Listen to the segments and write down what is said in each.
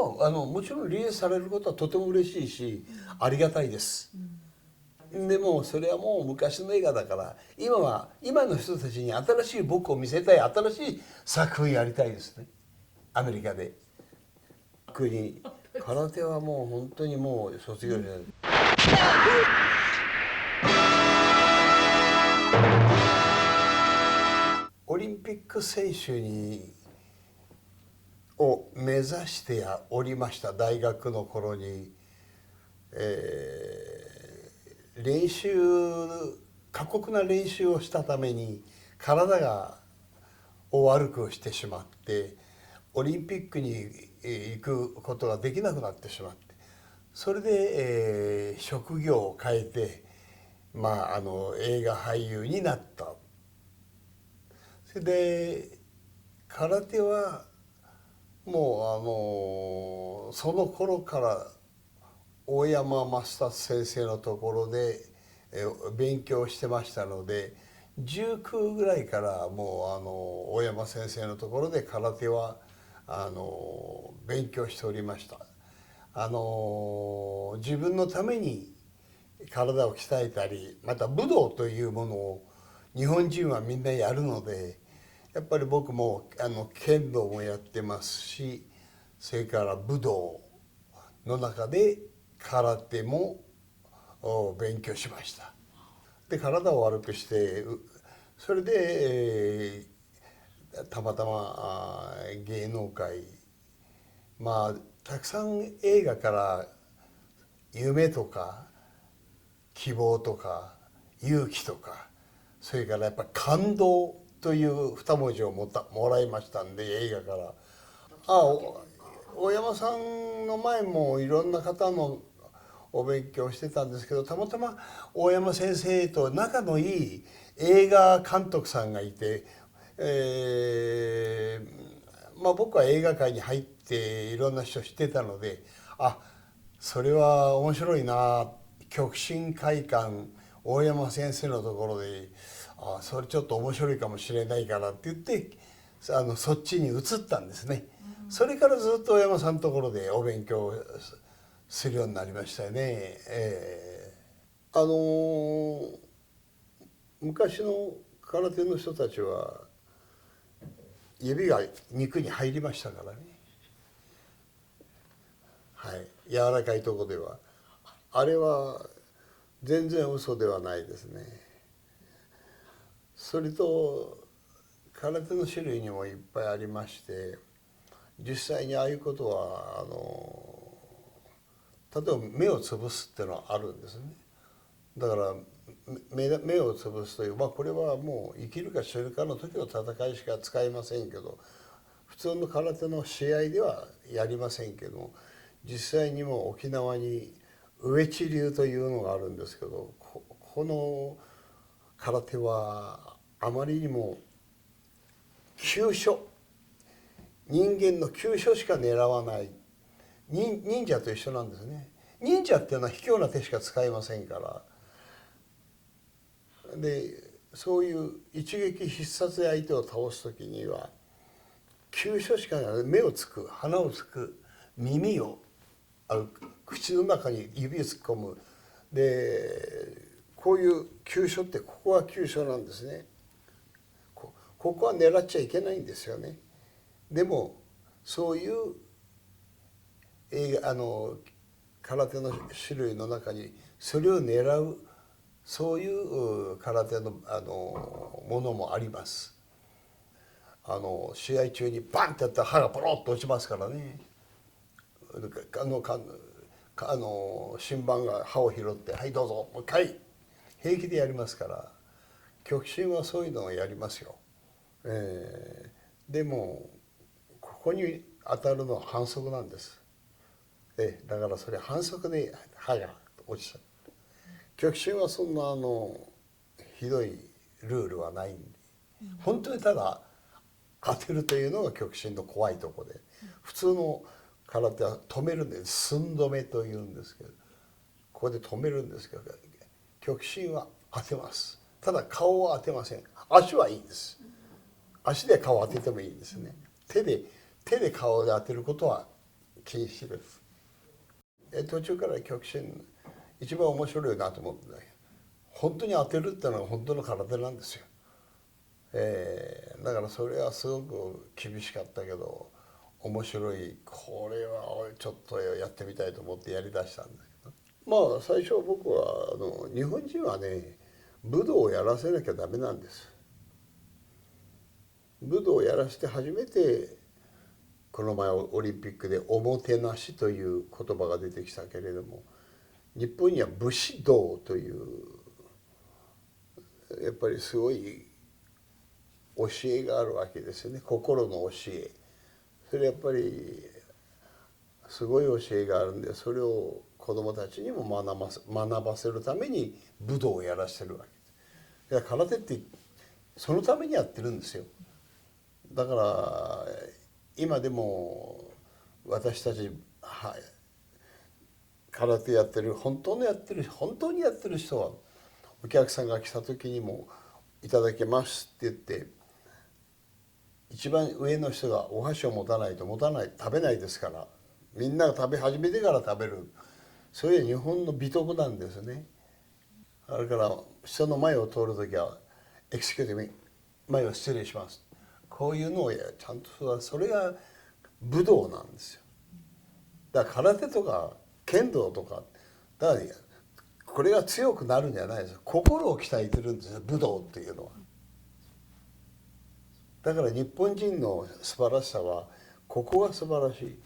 もちろんリリースされることはとても嬉しいし、ありがたいです。でもそれはもう昔の映画だから、今の人たちに新しい僕を見せたい、新しい作品やりたいですね、アメリカで。国空手はもう本当にもう卒業じゃない。オリンピック選手を目指しておりました大学の頃に、過酷な練習をしたために体を悪くしてしまって、オリンピックに行くことができなくなってしまって、それで、職業を変えて、映画俳優になった。それで空手はもうその頃から大山正達先生のところで勉強してましたので、19ぐらいからもう大山先生のところで空手は勉強しておりました。自分のために体を鍛えたり、また武道というものを日本人はみんなやるので、やっぱり僕も剣道もやってますし、それから武道の中で空手も勉強しました。で体を悪くして、それで、たまたま芸能界、たくさん映画から夢とか希望とか勇気とか、それからやっぱり感動という二文字をもらいましたんで、映画から。大山さんの前もいろんな方のお勉強してたんですけど、たまたま大山先生と仲のいい映画監督さんがいて、僕は映画界に入っていろんな人知ってたので、それは面白いな、極真会館大山先生のところで、それちょっと面白いかもしれないからって言って、そっちに移ったんですね。それからずっと大山さんのところでお勉強するようになりましたよね。昔の空手の人たちは指が肉に入りましたからね。はい、柔らかいとこでは。あれは全然嘘ではないですね。それと空手の種類にもいっぱいありまして、実際にああいうことは例えば目をつぶすっていうのはあるんですね。だから目をつぶすという、これはもう生きるか死ぬかの時の戦いしか使いませんけど、普通の空手の試合ではやりませんけど、実際にも沖縄に上地流というのがあるんですけど、この空手はあまりにも急所、人間の急所しか狙わない、忍者と一緒なんですね。忍者っていうのは卑怯な手しか使いませんから。でそういう一撃必殺で相手を倒す時には急所しかない。目をつく、鼻をつく、耳を口の中に指を突っ込む。でこういう急所って、ここは急所なんですね。ここは狙っちゃいけないんですよね。でもそういう空手の種類の中にそれを狙う、そういう空手のものもあります。試合中にバンってやったら歯がポロッと落ちますからね。審判が歯を拾って「はいどうぞもう一回」平気でやりますから、極真はそういうのをやりますよ。でもここに当たるのは反則なんです。だからそれ反則で歯が落ちちゃう。極真はそんなひどいルールはないんで、本当にただ当てるというのが極真の怖いところで、普通の空手は止めるんです。寸止めというんですけど、ここで止めるんですけど、極真は当てます。ただ顔は当てません。足はいいです。足で顔を当ててもいいんですね。手で顔で当てることは禁止です。途中から極真一番面白いなと思ってね、本当に当てるってのは本当の空手なんですよ。だからそれはすごく厳しかったけど面白い、これはちょっとやってみたいと思ってやりだしたんですけど、まあ最初僕は日本人はね武道をやらせなきゃダメなんです。武道をやらせて初めてこの前オリンピックで「おもてなし」という言葉が出てきたけれども、日本には武士道というやっぱりすごい教えがあるわけですよね、心の教え。それやっぱりすごい教えがあるんで、それを子どもたちにも学ばせるために武道をやらせてるわけです。だから空手ってそのためにやってるんですよ。だから今でも私たち、空手やってる本当にやってる人はお客さんが来た時にも「いただけます」って言って、一番上の人がお箸を持たないと食べないですから、みんなが食べ始めてから食べる、そういう日本の美徳なんですね。だから人の前を通る時は「エクスキューズミー、前を失礼します」、こういうのをちゃんと、それが武道なんですよ。だから空手とか剣道とか、だからこれが強くなるんじゃないです。心を鍛えてるんですよ、武道っていうのは。だから日本人の素晴らしさはここが素晴らしい。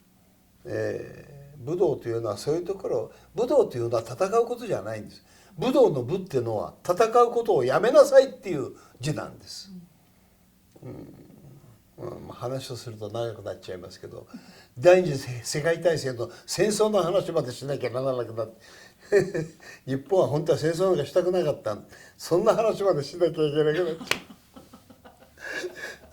武道というのはそういうところ、武道というのは戦うことじゃないんです。武道の武っていうのは戦うことをやめなさいっていう字なんです。話をすると長くなっちゃいますけど、第二次世界大戦の戦争の話までしなきゃならなくなって日本は本当は戦争なんかしたくなかった、そんな話までしなきゃいけなくなっちゃ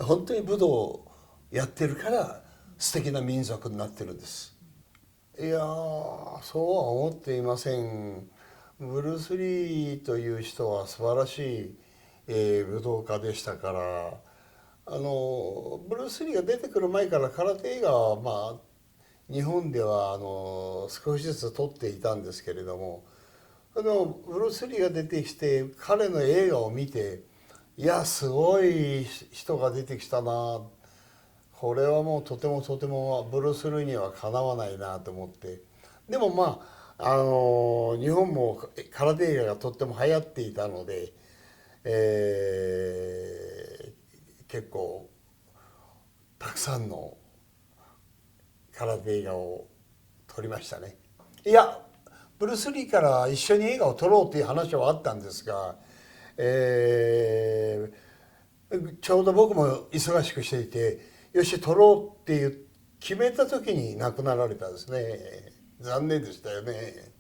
う本当に武道をやってるから素敵な民族になってるんです。いやそうは思っていません。ブルース・リーという人は素晴らしい、武道家でしたから、ブルース・リーが出てくる前から空手映画は日本では少しずつ撮っていたんですけれども、ブルース・リーが出てきて彼の映画を見て、いやすごい人が出てきたな、これはもうとてもとてもブルース・リーにはかなわないなと思って、でも日本も空手映画がとっても流行っていたので、結構たくさんの空手映画を撮りましたね。いやブルース・リーから一緒に映画を撮ろうという話はあったんですが、ちょうど僕も忙しくしていて、よし撮ろうって決めた時に亡くなられたんですね。残念でしたよね。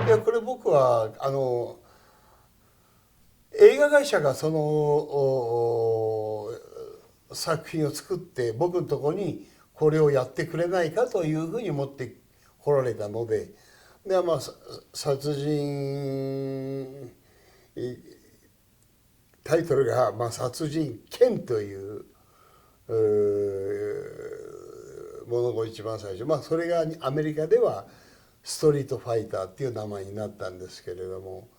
いやこれ僕は映画会社がその作品を作って僕のところにこれをやってくれないかというふうに持ってこられたので、殺人タイトルが「殺人剣」というものが一番最初、それがアメリカではストリートファイターっていう名前になったんですけれども、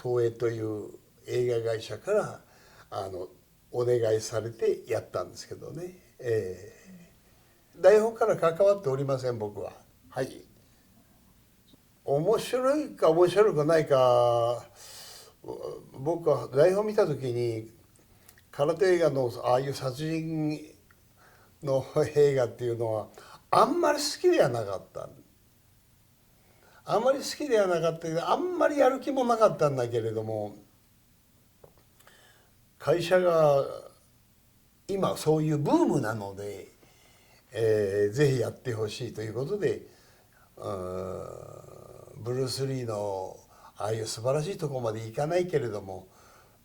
東映という映画会社からお願いされてやったんですけどね、台本から関わっておりません僕は。はい、面白いか面白くないか、僕は台本見た時に空手映画のああいう殺人の映画っていうのはあんまり好きではなかった。あんまり好きではなかったけど、あんまりやる気もなかったんだけれども、会社が今そういうブームなので、ぜひやってほしいということで、ブルース・リーのああいう素晴らしいところまでいかないけれども、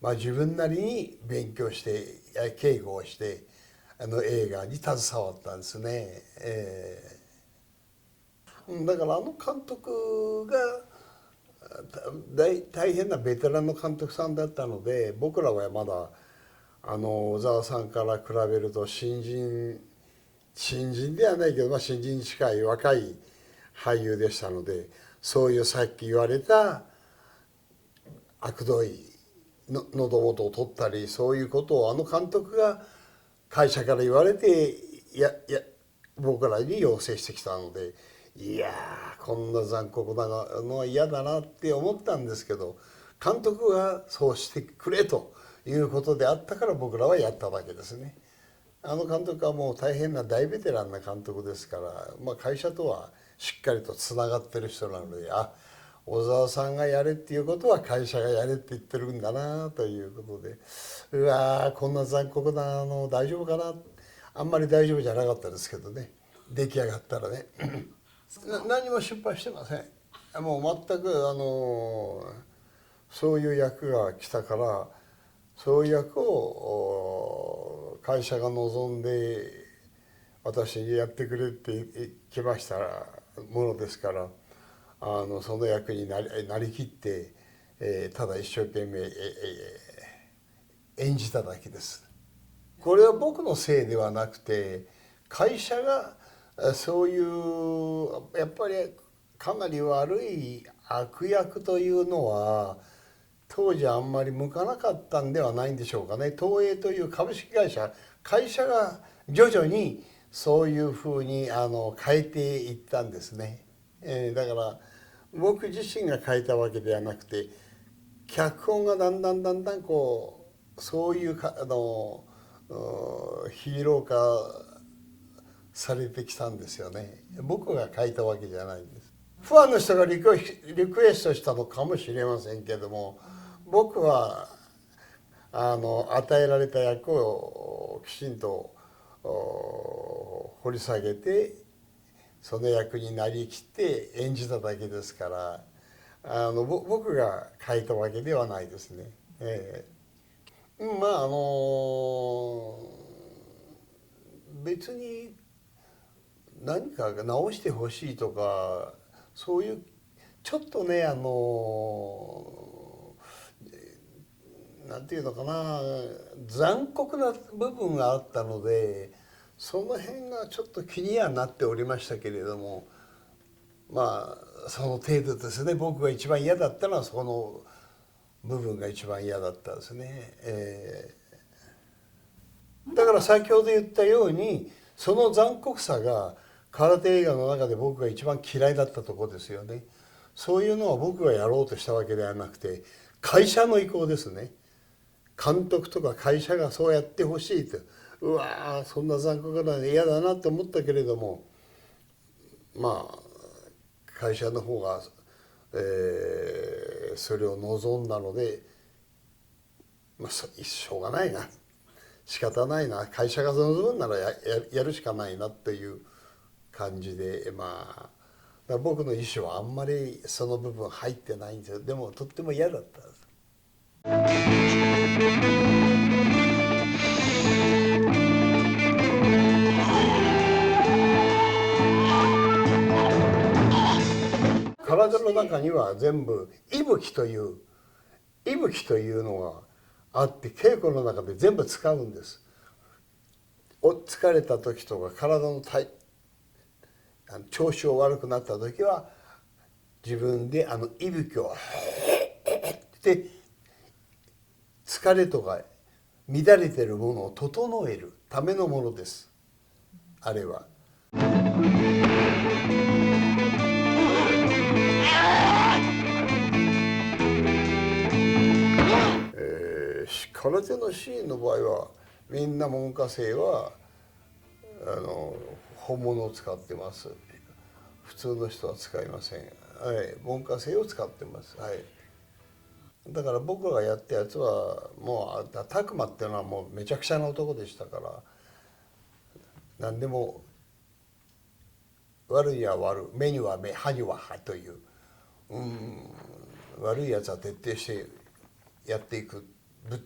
自分なりに勉強して稽古をして映画に携わったんですね。だから監督が大変なベテランの監督さんだったので、僕らはまだ小沢さんから比べると新人ではないけど、新人に近い若い俳優でしたので、そういうさっき言われたあくどい喉元を取ったり、そういうことを監督が会社から言われて僕らに要請してきたので、いやーこんな残酷なのは嫌だなって思ったんですけど、監督がそうしてくれということであったから僕らはやっただけですね。監督はもう大変な大ベテランな監督ですから、会社とはしっかりとつながってる人なので、小沢さんがやれっていうことは会社がやれって言ってるんだなということで、うわーこんな残酷なの大丈夫かな。あんまり大丈夫じゃなかったですけどね、出来上がったらね何も失敗してません。もう全くそういう役が来たから、そういう役を会社が望んで私にやってくれって来ましたものですから、その役になりきって、ただ一生懸命、演じただけです。これは僕のせいではなくて、会社がそういうやっぱりかなり悪い悪役というのは当時あんまり向かなかったんではないんでしょうかね。東映という株式会社が徐々にそういうふうに変えていったんですね。だから僕自身が変えたわけではなくて、脚本がだんだんこうそういうヒーロー化されてきたんですよね。僕が書いたわけじゃないんです。ファンの人がリクエストしたのかもしれませんけども、僕は与えられた役をきちんと掘り下げて、その役になりきって演じただけですから、僕が書いたわけではないですね。別に何か直してほしいとか、そういうちょっとねなんていうのかな、残酷な部分があったので、その辺がちょっと気にはなっておりましたけれども、その程度ですね。僕が一番嫌だったのはそこの部分が一番嫌だったですね。だから先ほど言ったように、その残酷さが空手映画の中で僕が一番嫌いだったところですよね。そういうのは僕がやろうとしたわけではなくて、会社の意向ですね。監督とか会社がそうやってほしいと。うわーそんな残酷なの嫌だなと思ったけれども、会社の方が、それを望んだので、しょうがないな、仕方ないな、会社が望むならやるしかないなっていう感じで、僕の意思はあんまりその部分入ってないんですよ。でもとっても嫌だったんです。体の中には全部息吹というのがあって、稽古の中で全部使うんです。疲れた時とか体の調子を悪くなった時は自分で息吹をで疲れとか乱れてるものを整えるためのものです、あれは。空手のシーンの場合はみんな門下生は本物を使ってます。普通の人は使いません。はい、門下生を使ってます。はい。だから僕がやったやつはもう拓磨っていうのはもうめちゃくちゃな男でしたから、何でも悪いには悪、目には目、歯には歯という、悪いやつは徹底してやっていく、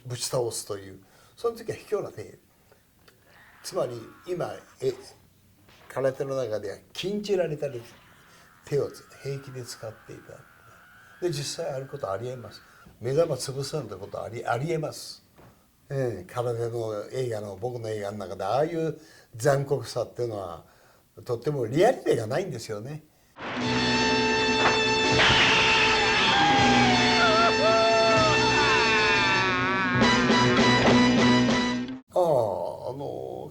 ぶち倒すという、その時は卑怯な手、つまり今空手の中では禁じられた手を平気で使っていた。で実際あることありえます。目玉潰すようなことありえます。体の映画の僕の映画の中でああいう残酷さっていうのはとってもリアリティがないんですよね。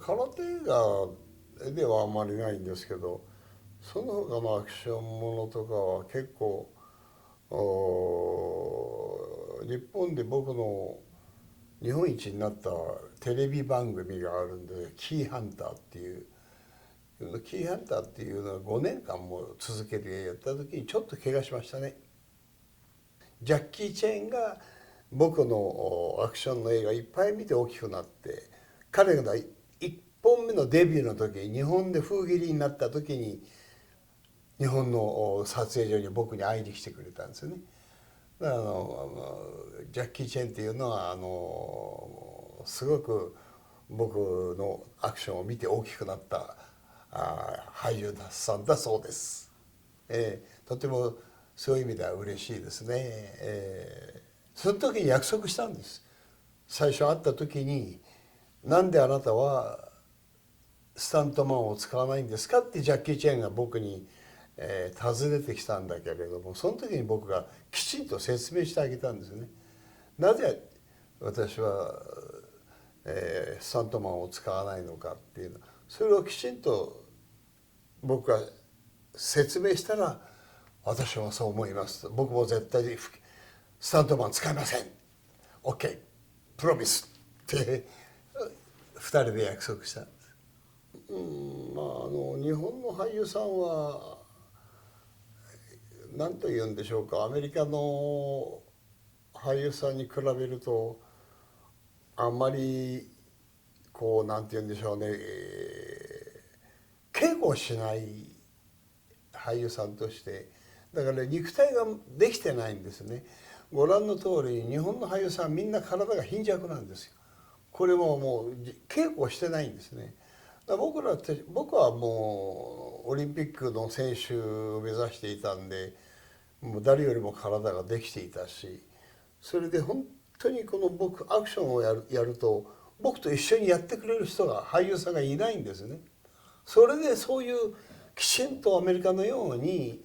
空手映画ではあまりないんですけど、その他のアクションものとかは結構日本で僕の日本一になったテレビ番組があるんで、キーハンターっていう、キーハンターっていうのは5年間も続けてやった時にちょっと怪我しましたね。ジャッキー・チェーンが僕のアクションの映画いっぱい見て大きくなって、彼が1本目のデビューの時、日本で封切りになった時に日本の撮影所に僕に会いに来てくれたんですよね。だからジャッキー・チェンっていうのはすごく僕のアクションを見て大きくなった俳優さんだそうです。とてもそういう意味では嬉しいですね。その時に約束したんです。最初会った時に「なんであなたはスタントマンを使わないんですか?」ってジャッキー・チェンが僕に尋ねてきたんだけれども、その時に僕がきちんと説明してあげたんですよね。なぜ私は、スタントマンを使わないのかっていうの、それをきちんと僕が説明したら「私もそう思います」と「僕も絶対にスタントマン使いません」「OK プロミス」って2人で約束したんです。日本の俳優さんは何と言うんでしょうか、アメリカの俳優さんに比べるとあんまりこうなんて言うんでしょうね、稽古をしない俳優さんとして、だから肉体ができてないんですね。ご覧の通り日本の俳優さんみんな体が貧弱なんですよ。これもう稽古をしてないんですね。だから僕はもうオリンピックの選手を目指していたんで、もう誰よりも体ができていたし、それで本当にこの僕アクションをやると僕と一緒にやってくれる人が俳優さんがいないんですね。それでそういうきちんとアメリカのように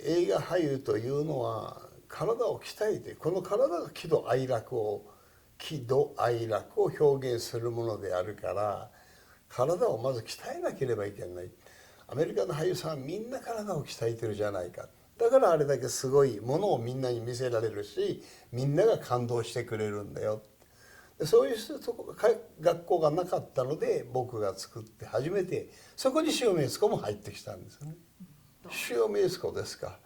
映画俳優というのは体を鍛えて、この体が喜怒哀楽を表現するものであるから、体をまず鍛えなければいけない。アメリカの俳優さんはみんな体を鍛えてるじゃないか。だからあれだけすごいものをみんなに見せられるし、みんなが感動してくれるんだよ。そういう学校がなかったので僕が作って初めて、そこに塩見悦子も入ってきたんですよね。塩見悦子ですか。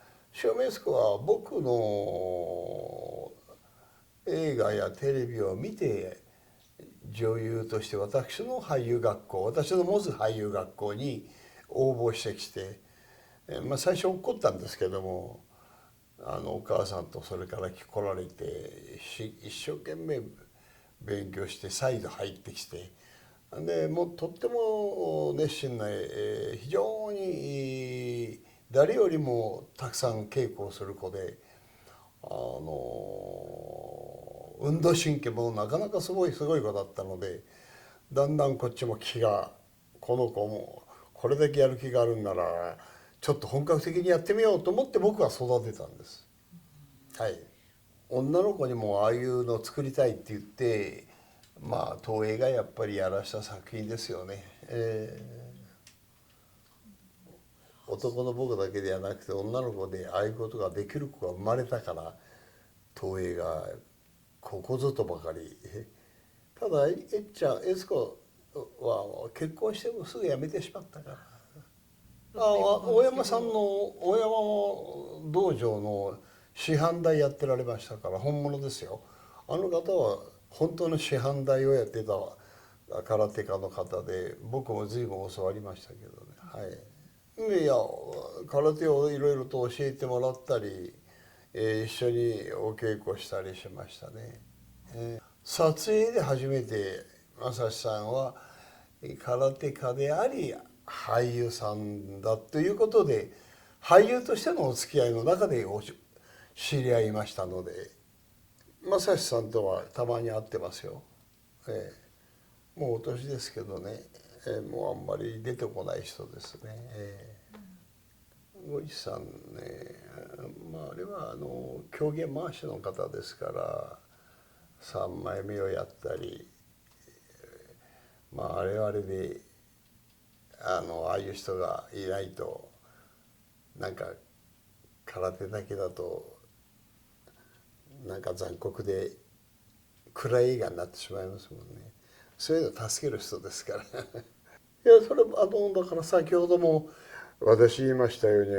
塩見悦子は僕の映画やテレビを見て女優として私の私の持つ俳優学校に応募してきて、最初怒ったんですけども、お母さんとそれから来られて一生懸命勉強して再度入ってきて、でもうとっても熱心な、非常に誰よりもたくさん稽古をする子で、運動神経もなかなかすごい子だったので、だんだんこっちもこの子もこれだけやる気があるんならちょっと本格的にやってみようと思って僕は育てたんです。はい。女の子にもああいうのを作りたいって言って、東映がやっぱりやらした作品ですよね。男の僕だけではなくて女の子でああいうことができる子が生まれたから東映がここぞとばかり。ただ悦子は結婚してもすぐ辞めてしまったから。大山さんの大山道場の師範代やってられましたから本物ですよ。あの方は本当の師範代をやってた空手家の方で、僕も随分教わりましたけどね。はい。いや空手をいろいろと教えてもらったり、一緒にお稽古したりしましたね。撮影で初めて正志さんは空手家であり俳優さんだということで、俳優としてのお付き合いの中で知り合いましたので、正志さんとはたまに会ってますよ。もうお年ですけどね、もうあんまり出てこない人ですね。ゴイチさんね、あれは狂言回しの方ですから、三枚目をやったり、あれはあれでああいう人がいないと、なんか空手だけだとなんか残酷で暗い映画になってしまいますもんね。そういうの助ける人ですから。いや、それだから先ほども私言いましたように、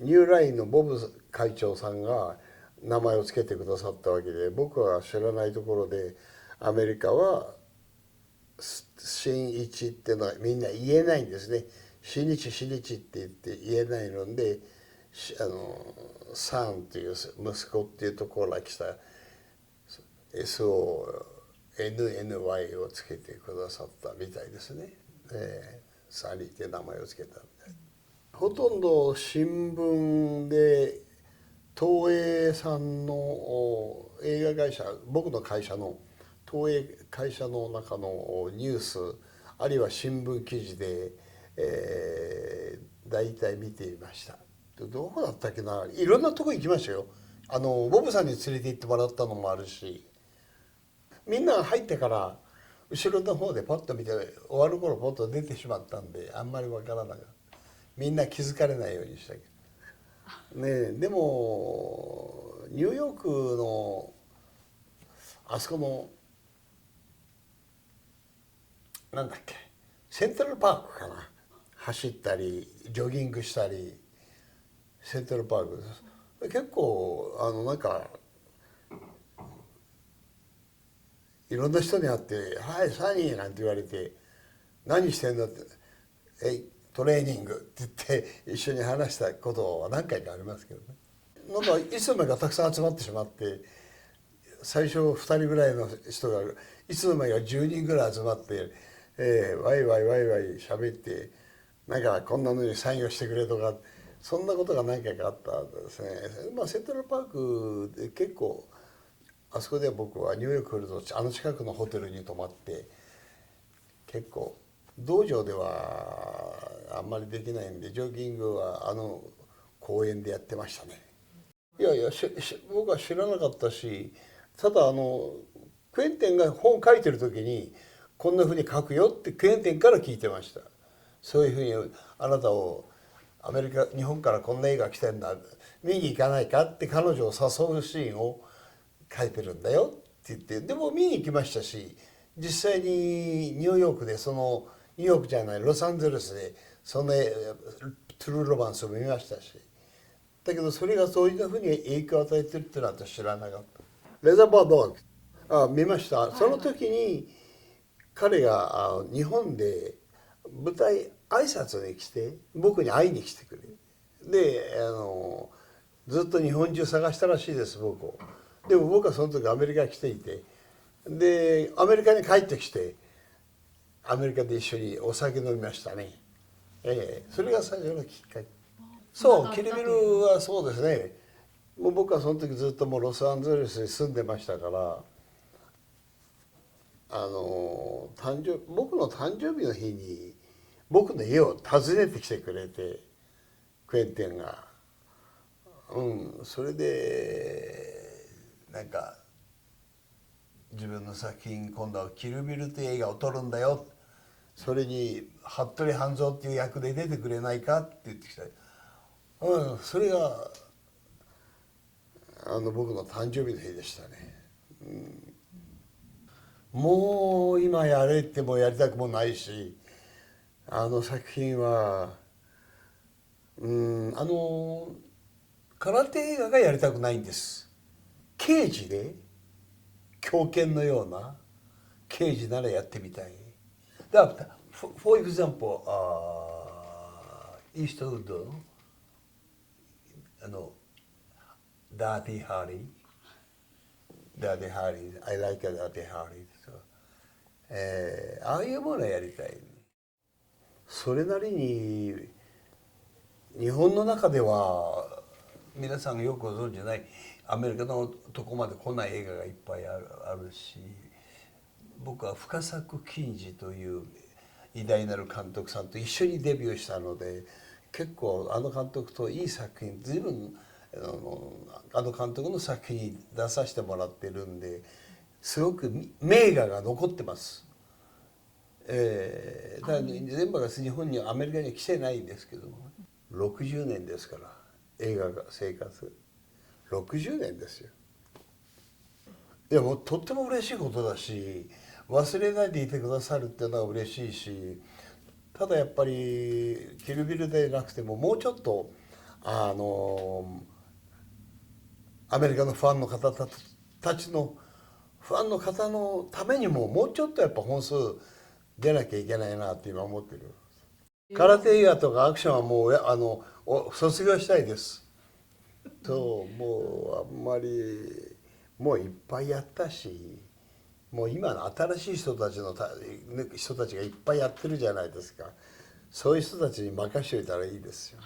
ニューラインのボブ会長さんが名前を付けてくださったわけで、僕は知らないところで、アメリカは新一っていうのはみんな言えないんですね。新日新日って言って言えないので、サンという息子っていうところから来た SONNY をつけてくださったみたいですね。サニーって名前をつけたみたい。ほとんど新聞で東映さんの映画会社、僕の会社の東映会社の中のニュースあるいは新聞記事で、大体見ていました。どこだったっけな、いろんなとこ行きましたよ。ボブさんに連れて行ってもらったのもあるし、みんなが入ってから後ろの方でパッと見て終わる頃ポッと出てしまったんで、あんまりわからなかった。みんな気づかれないようにしたけどね。でもニューヨークのあそこのなんだっけ、セントラルパークかな、走ったりジョギングしたり、セントラルパークです。結構なんかいろんな人に会って「はいサニー」なんて言われて「何してんだ」って「トレーニング」って言って一緒に話したことは何回かありますけどね。なんかいつの間にかたくさん集まってしまって、最初2人ぐらいの人がいつの間にか10人ぐらい集まって、ワイワイワイワイ喋って、なんかこんなのにサインをしてくれとか、そんなことが何回かあったんですね。セントラルパークで結構あそこで僕はニューヨーク来ると近くのホテルに泊まって、結構道場ではあんまりできないんでジョギングは公園でやってましたね。いやいや僕は知らなかったし、ただクエンテンが本を書いてる時にこんなふうに書くよってクエンテンから聞いてました。そういうふうにあなたを日本からこんな映画来てんだ、見に行かないかって彼女を誘うシーンを書いてるんだよって言って、でも見に行きましたし、実際にニューヨークでニューヨークじゃないロサンゼルスでそのトゥルーロマンスを見ましたし、だけどそれがそういうふうに影響を与えてるってのは私知らなかった。レザーバードッグ見ました。その時に彼が日本で舞台挨拶に来て僕に会いに来てくれで、ずっと日本中探したらしいです僕を。でも僕はその時アメリカに来ていて、でアメリカに帰ってきてアメリカで一緒にお酒飲みましたね。それが最初のきっかけ。そう、キルビルはそうですね。もう僕はその時ずっともうロサンゼルスに住んでましたから、僕の誕生日の日に僕の家を訪ねてきてくれて、クエンテンが、それでなんか自分の作品今度は「キルビル」という映画を撮るんだよ、それに服部半蔵っていう役で出てくれないかって言ってきた。それが僕の誕生日の日でしたね。もう今やれってもやりたくもないし、あの作品は空手映画がやりたくないんです。刑事で狂犬のような刑事ならやってみたい。だから、for example、イーストウッドのダーティー・ハリー、ダーティー・ハリー、I like a ダーティー・ハリー、ああいうものをやりたい。それなりに日本の中では皆さんよくご存じないアメリカのとこまで来ない映画がいっぱいあるし、僕は深作欣二という偉大なる監督さんと一緒にデビューしたので、結構あの監督といい作品随分あの監督の作品に出させてもらってるんで、すごく名画が残ってます。だから全部が日本にアメリカには来てないんですけども、60年ですから、映画が生活60年ですよ。いやもうとっても嬉しいことだし、忘れないでいてくださるっていうのは嬉しいし、ただやっぱりキルビルでなくてももうちょっとアメリカのファンの方たちのファンの方のためにももうちょっとやっぱ本数出なきゃいけないなって今思ってる。空手映画とかアクションはもう卒業したいです。もうあんまりもういっぱいやったし、もう今の新しい人たちがいっぱいやってるじゃないですか。そういう人たちに任しておいたらいいですよ。